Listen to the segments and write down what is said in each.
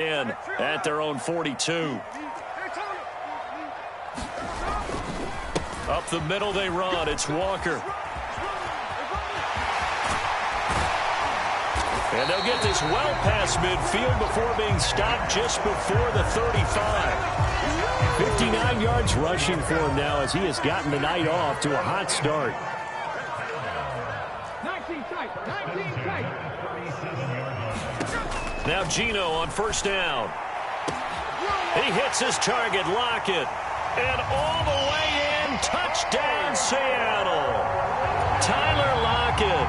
in at their own 42. Up the middle they run. It's Walker. And they'll get this well past midfield before being stopped just before the 35. 59 yards rushing for him now as he has gotten the night off to a hot start. 19 tight. 19 tight. Now Gino on first down. He hits his target, Lockett. And all the way in, touchdown Seattle. Tyler Lockett.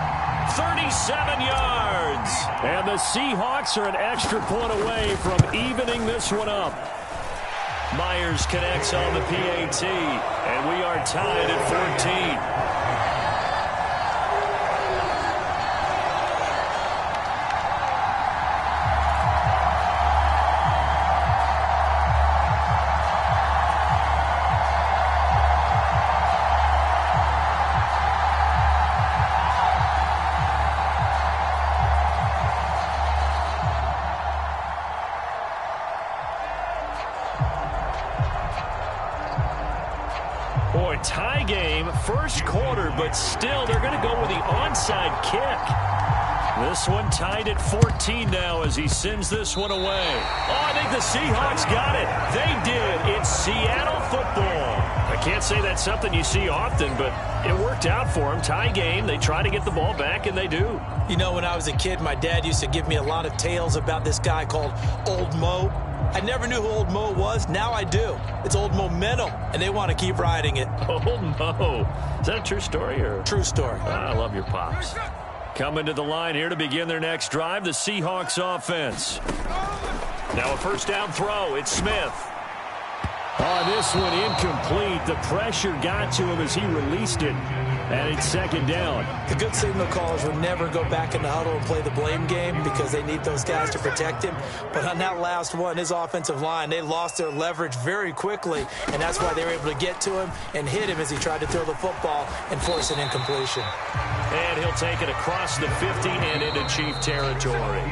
37 yards. And the Seahawks are an extra point away from evening this one up. Myers connects on the PAT, and we are tied at 14. Boy, tie game, first quarter, but still they're going to go with the onside kick. This one tied at 14 now as he sends this one away. Oh, I think the Seahawks got it. They did. It's Seattle football. I can't say that's something you see often, but it worked out for them. Tie game, they try to get the ball back, and they do. You know, when I was a kid, my dad used to give me a lot of tales about this guy called Old Mo. I never knew who Old Mo was. Now I do. It's Old Momentum, and they want to keep riding it. Old Mo. Is that a true story? Or? True story. I love your pops. Coming to the line here to begin their next drive, the Seahawks offense. Now a first down throw. It's Smith. Oh, this one incomplete. The pressure got to him as he released it. And it's second down. The good signal callers would never go back in the huddle and play the blame game because they need those guys to protect him. But on that last one, his offensive line, they lost their leverage very quickly, and that's why they were able to get to him and hit him as he tried to throw the football and force an incompletion. And he'll take it across the 50 and into Chief territory.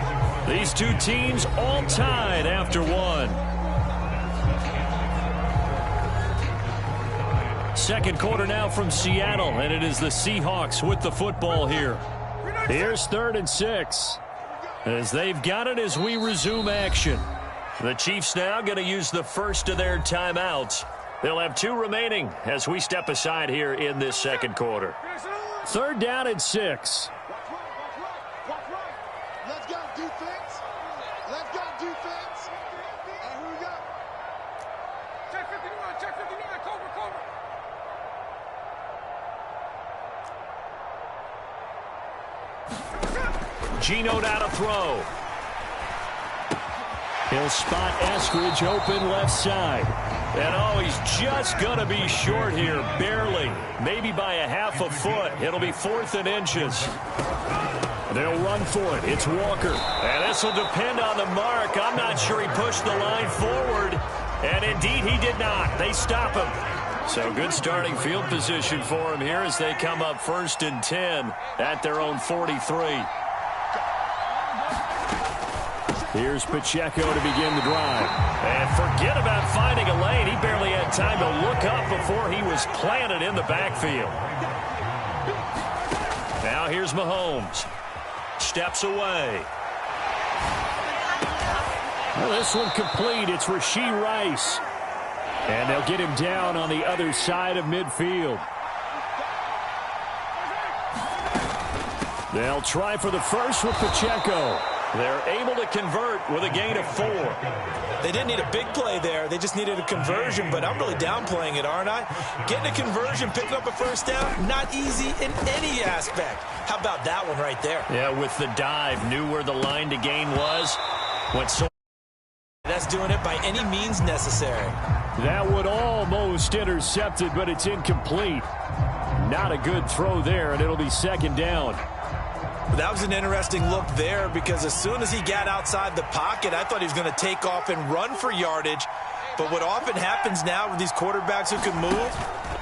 These two teams all tied after one. Second quarter now from Seattle, and it is the Seahawks with the football here. Here's 3rd and 6. As they've got it as we resume action. The Chiefs now going to use the first of their timeouts. They'll have 2 remaining as we step aside here in this second quarter. 3rd down and 6. Let's go defense. Let's go defense. And who we got? Check 59. Check 59. Cover. Gino now to throw. He'll spot Eskridge open left side. And oh, he's just going to be short here, barely. Maybe by a half a foot. It'll be 4th and inches. They'll run for it. It's Walker. And this will depend on the mark. I'm not sure he pushed the line forward. And indeed he did not. They stop him. So good starting field position for him here as they come up 1st and 10 at their own 43. Here's Pacheco to begin the drive. And forget about finding a lane. He barely had time to look up before he was planted in the backfield. Now here's Mahomes. Steps away. Well, this one complete. It's Rashee Rice. And they'll get him down on the other side of midfield. They'll try for the first with Pacheco. They're able to convert with a gain of 4. They didn't need a big play there. They just needed a conversion, but I'm really downplaying it, aren't I? Getting a conversion, picking up a first down, not easy in any aspect. How about that one right there? Yeah, with the dive, knew where the line to gain was. That's doing it by any means necessary. That would almost intercepted, but it's incomplete. Not a good throw there, and it'll be second down. That was an interesting look there because as soon as he got outside the pocket, I thought he was going to take off and run for yardage. But what often happens now with these quarterbacks who can move,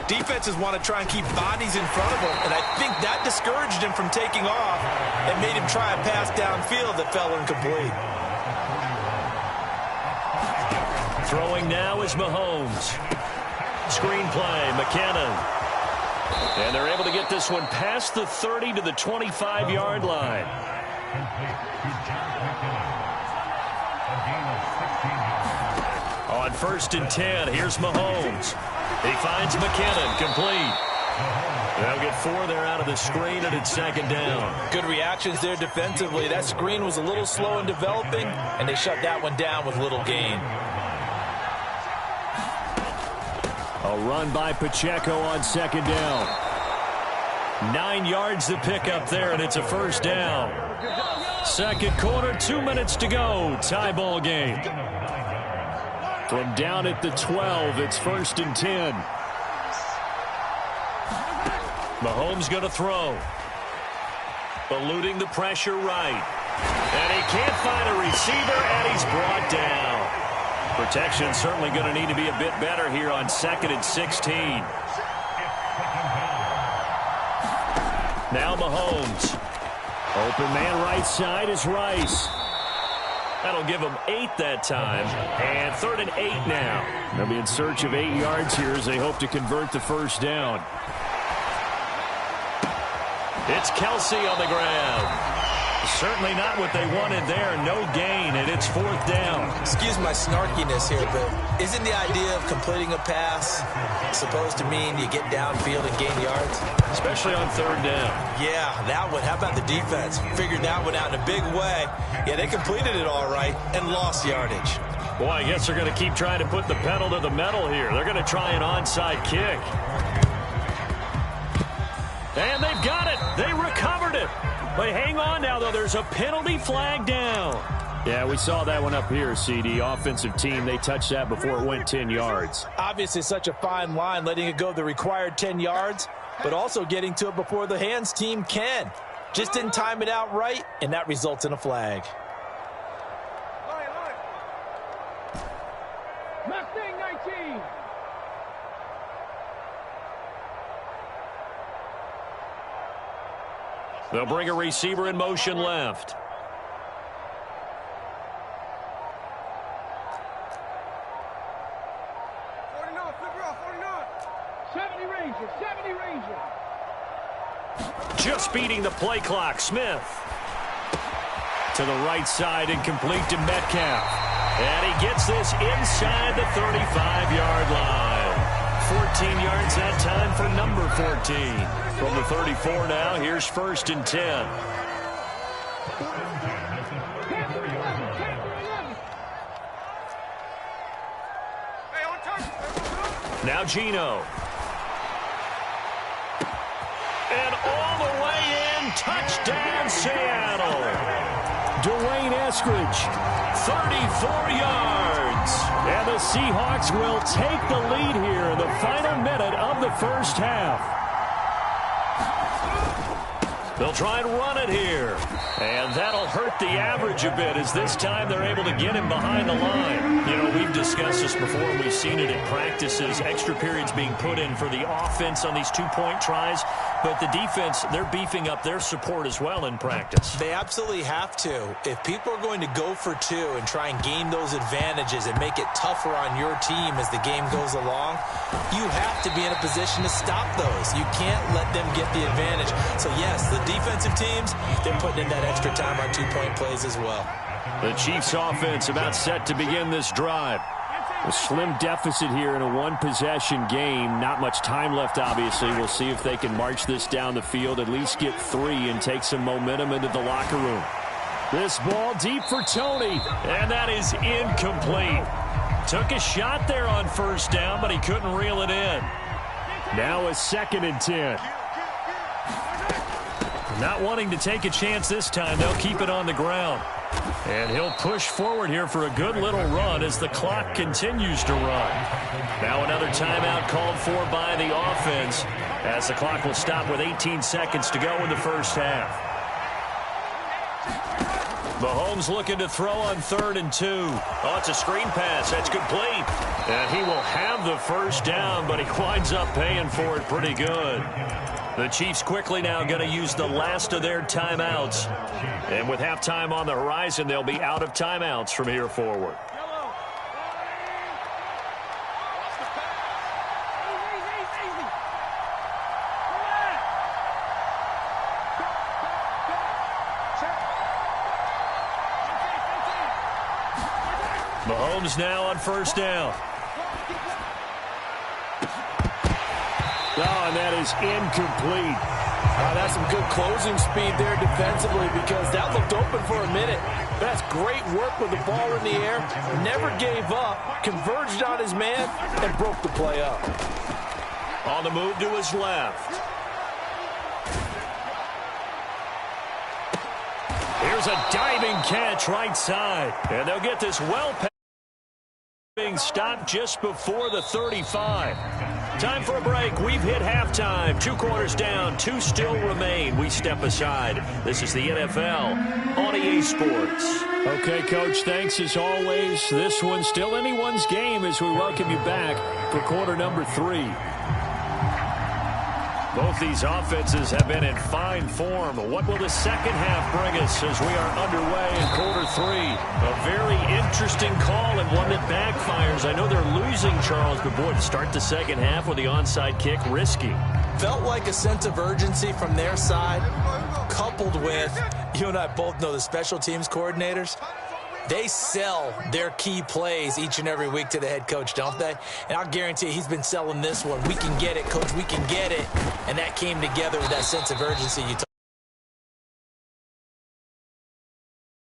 defenses want to try and keep bodies in front of them, and I think that discouraged him from taking off and made him try a pass downfield that fell incomplete. Throwing now is Mahomes. Screen play, McKinnon. And they're able to get this one past the 30 to the 25-yard line. On 1st and 10, here's Mahomes. He finds McKinnon, complete. They'll get 4 there out of the screen, and it's 2nd down. Good reactions there defensively. That screen was a little slow in developing, and they shut that one down with little gain. A run by Pacheco on 2nd down. 9 yards to pick up there, and it's a 1st down. 2nd quarter, 2 minutes to go. Tie ball game. From down at the 12, it's 1st and 10. Mahomes going to throw. Eluding the pressure right. And he can't find a receiver, and he's brought down. Protection certainly going to need to be a bit better here on 2nd and 16. Now Mahomes. Open man right side is Rice. That'll give them 8 that time. And 3rd and 8 now. They'll be in search of 8 yards here as they hope to convert the 1st down. It's Kelsey on the ground. Certainly not what they wanted there. No gain, and it's 4th down. Excuse my snarkiness here, but isn't the idea of completing a pass supposed to mean you get downfield and gain yards? Especially on 3rd down. Yeah, that one. How about the defense? Figured that one out in a big way. Yeah, they completed it all right and lost yardage. Boy, I guess they're going to keep trying to put the pedal to the metal here. They're going to try an onside kick. And they've got it. They recovered it. But hang on now, though. There's a penalty flag down. Yeah, we saw that one up here, CD. Offensive team, they touched that before it went 10 yards. Obviously such a fine line, letting it go the required 10 yards, but also getting to it before the hands team can. Just didn't time it out right, and that results in a flag. Mustang 19. They'll bring a receiver in motion left. Just beating the play clock. Smith. To the right side, incomplete to Metcalf. And he gets this inside the 35-yard line. 14 yards that time for number 14. From the 34 now, here's 1st and 10. Now Geno. And all the way in, touchdown Seattle. Dwayne Eskridge, 34 yards. And the Seahawks will take the lead here in the final minute of the 1st half. They'll try and run it here. And that'll hurt the average a bit as this time they're able to get him behind the line. You know, we've discussed this before. We've seen it at practices. Extra periods being put in for the offense on these 2-point tries. But the defense, they're beefing up their support as well in practice. They absolutely have to. If people are going to go for 2 and try and gain those advantages and make it tougher on your team as the game goes along, you have to be in a position to stop those. You can't let them get the advantage. So, yes, the defensive teams, they're putting in that extra time on 2-point plays as well. The Chiefs offense about set to begin this drive. A slim deficit here in a one-possession game. Not much time left, obviously. We'll see if they can march this down the field, at least get 3 and take some momentum into the locker room. This ball deep for Tony, and that is incomplete. Took a shot there on 1st down, but he couldn't reel it in. Now a 2nd and 10. Not wanting to take a chance this time, they'll keep it on the ground. And he'll push forward here for a good little run as the clock continues to run. Now another timeout called for by the offense as the clock will stop with 18 seconds to go in the 1st half. Mahomes looking to throw on 3rd and 2. Oh, it's a screen pass. That's complete. And he will have the 1st down, but he winds up paying for it pretty good. The Chiefs quickly now going to use the last of their timeouts. And with halftime on the horizon, they'll be out of timeouts from here forward. Mahomes now on first down. Oh, and that is incomplete. That's some good closing speed there defensively because that looked open for a minute. That's great work with the ball in the air. Never gave up, converged on his man, and broke the play up. On the move to his left. Here's a diving catch right side. And they'll get this well past being stopped just before the 35. Time for a break. We've hit halftime. 2 quarters down. 2 still remain. We step aside. This is the NFL on EA Sports. Okay, Coach, thanks as always. This one's still anyone's game as we welcome you back for quarter number 3. Both these offenses have been in fine form. What will the second half bring us as we are underway in quarter 3? A very interesting call and one that backfires. I know they're losing, Charles, but boy, to start the second half with the onside kick, risky. Felt like a sense of urgency from their side, coupled with, you and I both know the special teams coordinators. They sell their key plays each and every week to the head coach, don't they? And I'll guarantee he's been selling this one. We can get it, coach. We can get it. And that came together with that sense of urgency you talked about.